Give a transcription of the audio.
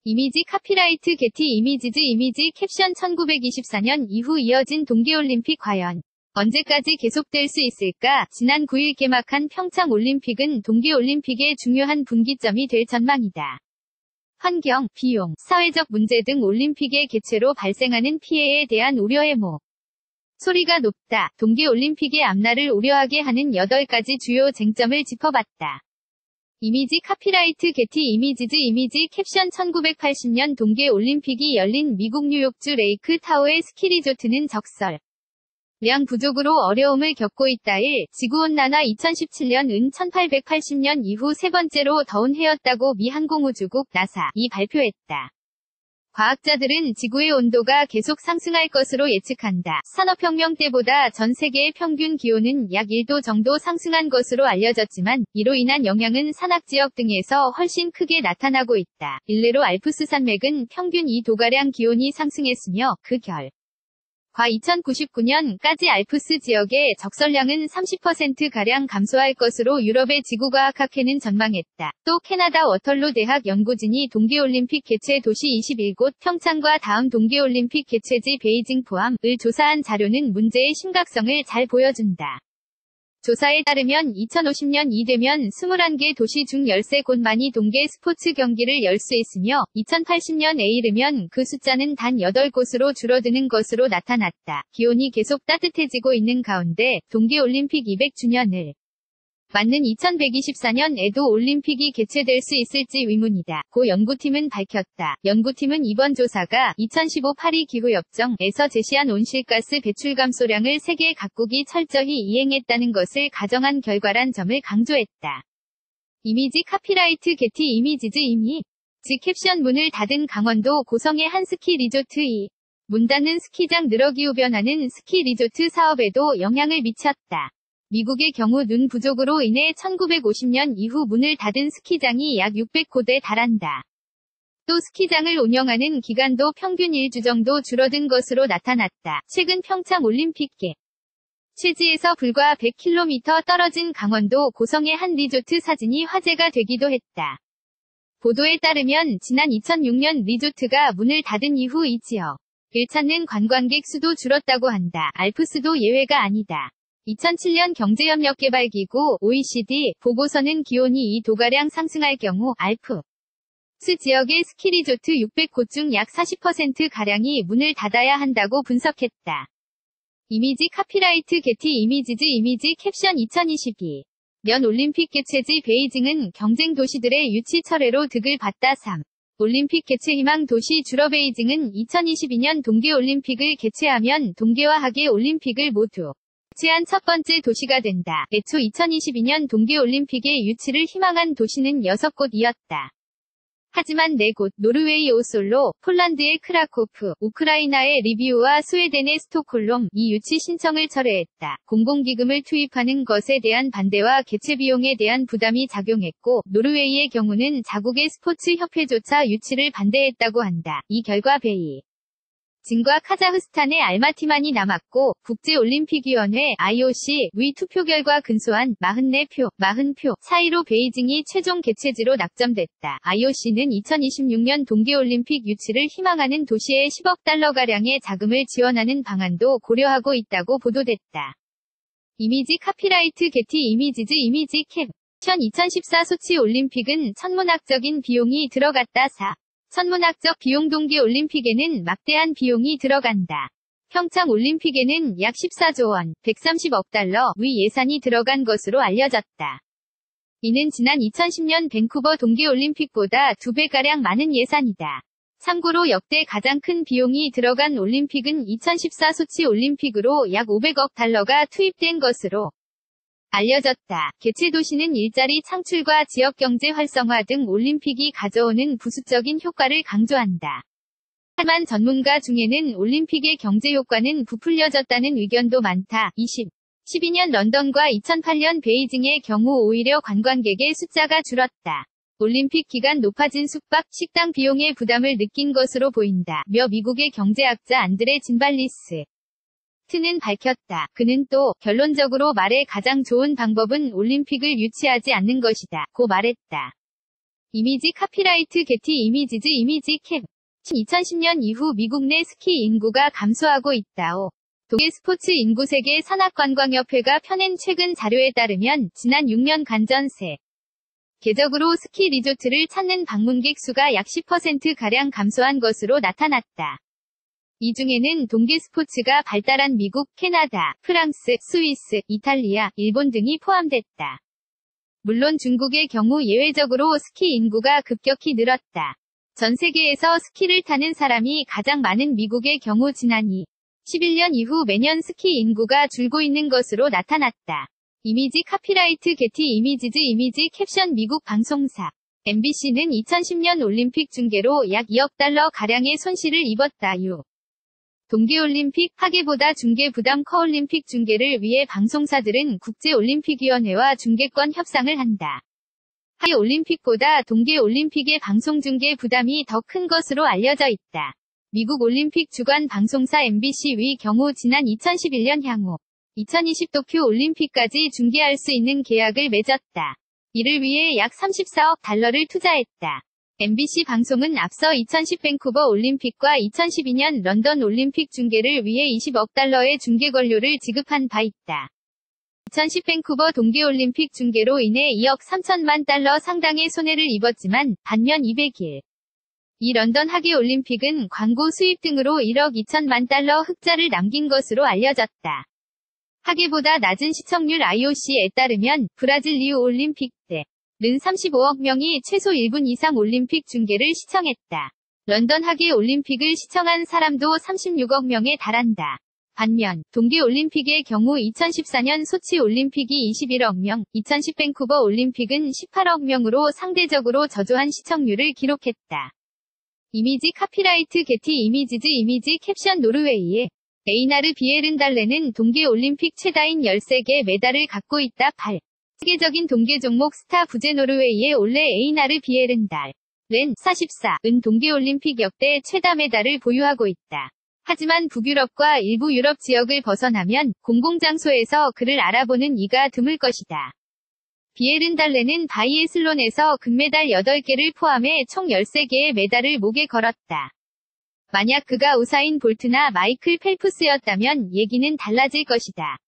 이미지 카피라이트 게티 이미지즈 이미지 캡션 1924년 이후 이어진 동계올림픽 과연 언제까지 계속될 수 있을까? 지난 9일 개막한 평창올림픽은 동계올림픽의 중요한 분기점이 될 전망이다. 환경, 비용, 사회적 문제 등 올림픽의 개최로 발생하는 피해에 대한 우려의 소리가 높다. 동계올림픽의 앞날을 우려하게 하는 8가지 주요 쟁점을 짚어봤다. 이미지 카피라이트 게티 이미지즈 이미지 캡션 1980년 동계올림픽이 열린 미국 뉴욕주 레이크 타호의 스키 리조트는 적설량 부족으로 어려움을 겪고 있다. 1. 지구온난화 2017년 은 1880년 이후 세 번째로 더운 해였다고 미 항공우주국 나사이 발표했다. 과학자들은 지구의 온도가 계속 상승할 것으로 예측한다. 산업혁명 때보다 전 세계의 평균 기온은 약 1도 정도 상승한 것으로 알려졌지만 이로 인한 영향은 산악지역 등에서 훨씬 크게 나타나고 있다. 일례로 알프스 산맥은 평균 2도가량 기온이 상승했으며 그 결과 2099년까지 알프스 지역의 적설량은 30%가량 감소할 것으로 유럽의 지구과학학회는 전망했다. 또 캐나다 워털루 대학 연구진이 동계올림픽 개최 도시 21곳, 평창과 다음 동계올림픽 개최지 베이징 포함을 조사한 자료는 문제의 심각성을 잘 보여준다. 조사에 따르면 2050년이 되면 21개 도시 중 13곳만이 동계 스포츠 경기를 열 수 있으며 2080년에 이르면 그 숫자는 단 8곳으로 줄어드는 것으로 나타났다. 기온이 계속 따뜻해지고 있는 가운데 동계올림픽 200주년을 맞는 2124년에도 올림픽이 개최될 수 있을지 의문이다. 고 연구팀은 밝혔다. 연구팀은 이번 조사가 2015 파리 기후협정에서 제시한 온실가스 배출 감소량을 세계 각국이 철저히 이행했다는 것을 가정한 결과란 점을 강조했다. 이미지 카피라이트 게티 이미지즈 이미지 캡션 문을 닫은 강원도 고성의 한 스키 리조트. 문 닫는 스키장 늘어기후 변하는 스키 리조트 사업에도 영향을 미쳤다. 미국의 경우 눈 부족으로 인해 1950년 이후 문을 닫은 스키장이 약 600곳에 달한다. 또 스키장을 운영하는 기간도 평균 1주 정도 줄어든 것으로 나타났다. 최근 평창 올림픽 최지에서 불과 100km 떨어진 강원도 고성의 한 리조트 사진이 화제가 되기도 했다. 보도에 따르면 지난 2006년 리조트가 문을 닫은 이후 이 지역을 찾는 관광객 수도 줄었다고 한다. 알프스도 예외가 아니다. 2007년 경제협력개발기구 OECD 보고서는 기온이 2도가량 상승할 경우 알프스 지역의 스키 리조트 600곳 중 약 40%가량이 문을 닫아야 한다고 분석했다. 이미지 카피라이트 게티 이미지즈 이미지 캡션 2022년 올림픽 개최지 베이징은 경쟁 도시들의 유치 철회로 득을 봤다. 3. 올림픽 개최 희망 도시 주러 베이징은 2022년 동계올림픽을 개최하면 동계와 하계 올림픽을 모두 개최한 첫 번째 도시가 된다. 애초 2022년 동계올림픽의 유치를 희망한 도시는 6곳이었다. 하지만 4곳, 노르웨이 오슬로, 폴란드의 크라코프, 우크라이나의 리비우와 스웨덴의 스톡홀름, 이 유치 신청을 철회했다. 공공기금을 투입하는 것에 대한 반대와 개최 비용에 대한 부담이 작용했고, 노르웨이의 경우는 자국의 스포츠 협회조차 유치를 반대했다고 한다. 이 결과 베이징과 카자흐스탄의 알마티만이 남았고, 국제올림픽위원회 IOC의 투표 결과 근소한 40표 차이로 베이징이 최종 개최지로 낙점됐다. IOC는 2026년 동계올림픽 유치를 희망하는 도시에 10억 달러가량의 자금을 지원하는 방안도 고려하고 있다고 보도됐다. 이미지 카피라이트 게티 이미지즈 이미지 캡션 2014 소치 올림픽은 천문학적인 비용이 들어갔다. 4. 천문학적 비용 동계올림픽에는 막대한 비용이 들어간다. 평창 올림픽에는 약 14조 원, 130억 달러의 예산이 들어간 것으로 알려졌다. 이는 지난 2010년 밴쿠버 동계올림픽보다 2배가량 많은 예산이다. 참고로 역대 가장 큰 비용이 들어간 올림픽은 2014 소치 올림픽으로 약 500억 달러가 투입된 것으로 알려졌다. 개최 도시는 일자리 창출과 지역경제 활성화 등 올림픽이 가져오는 부수적인 효과를 강조한다. 하지만 전문가 중에는 올림픽의 경제 효과는 부풀려졌다는 의견도 많다. 2012년 런던과 2008년 베이징의 경우 오히려 관광객의 숫자가 줄었다. 올림픽 기간 높아진 숙박, 식당 비용의 부담을 느낀 것으로 보인다. 며 미국의 경제학자 안드레 진발리스 는 밝혔다. 그는 또 결론적으로 말해 가장 좋은 방법은 올림픽을 유치하지 않는 것이다 고 말했다. 이미지 카피라이트 게티 이미지즈 이미지 캡 2010년 이후 미국 내 스키 인구가 감소하고 있다오. 독일 스포츠 인구 세계 산악관광협회가 펴낸 최근 자료에 따르면 지난 6년 간전세 계적으로 스키 리조트를 찾는 방문객 수가 약 10%가량 감소한 것으로 나타났다. 이 중에는 동계 스포츠가 발달한 미국, 캐나다, 프랑스, 스위스, 이탈리아, 일본 등이 포함됐다. 물론 중국의 경우 예외적으로 스키 인구가 급격히 늘었다. 전 세계에서 스키를 타는 사람이 가장 많은 미국의 경우 지난 2011년 이후 매년 스키 인구가 줄고 있는 것으로 나타났다. 이미지 카피라이트 게티 이미지즈 이미지 캡션 미국 방송사 MBC는 2010년 올림픽 중계로 약 2억 달러 가량의 손실을 입었다. 동계올림픽 하계보다 중계 부담 커올림픽 중계를 위해 방송사들은 국제올림픽위원회와 중계권 협상을 한다. 하계올림픽보다 동계올림픽의 방송 중계 부담이 더 큰 것으로 알려져 있다. 미국 올림픽 주관 방송사 MBC의 경우 지난 2011년 향후 2020 도쿄 올림픽까지 중계할 수 있는 계약을 맺었다. 이를 위해 약 34억 달러를 투자했다. MBC 방송은 앞서 2010 밴쿠버 올림픽과 2012년 런던 올림픽 중계를 위해 20억 달러의 중계 권료를 지급한 바 있다. 2010 밴쿠버 동계올림픽 중계로 인해 2억 3천만 달러 상당의 손해를 입었지만 반면 200일 이 런던 하계올림픽은 광고 수입 등으로 1억 2천만 달러 흑자를 남긴 것으로 알려졌다. 하계보다 낮은 시청률 IOC에 따르면 브라질 리우 올림픽 때는 35억 명이 최소 1분 이상 올림픽 중계를 시청했다. 런던 하계 올림픽을 시청한 사람도 36억 명에 달한다. 반면 동계올림픽의 경우 2014년 소치 올림픽이 21억 명, 2010 밴쿠버 올림픽은 18억 명으로 상대적으로 저조한 시청률을 기록했다. 이미지 카피라이트 게티 이미지즈 이미지 캡션 노르웨이의 에이나르 비에른달레는 동계올림픽 최다인 13개 메달을 갖고 있다. 8. 세계적인 동계 종목 스타 부제 노르웨이의 올레 에이나르 비에른달렌 44은 동계올림픽 역대 최다 메달을 보유하고 있다. 하지만 북유럽과 일부 유럽 지역을 벗어나면 공공장소에서 그를 알아보는 이가 드물 것이다. 비에른달레는 바이애슬론에서 금메달 8개를 포함해 총 13개의 메달을 목에 걸었다. 만약 그가 우사인 볼트나 마이클 펠프스였다면 얘기는 달라질 것이다.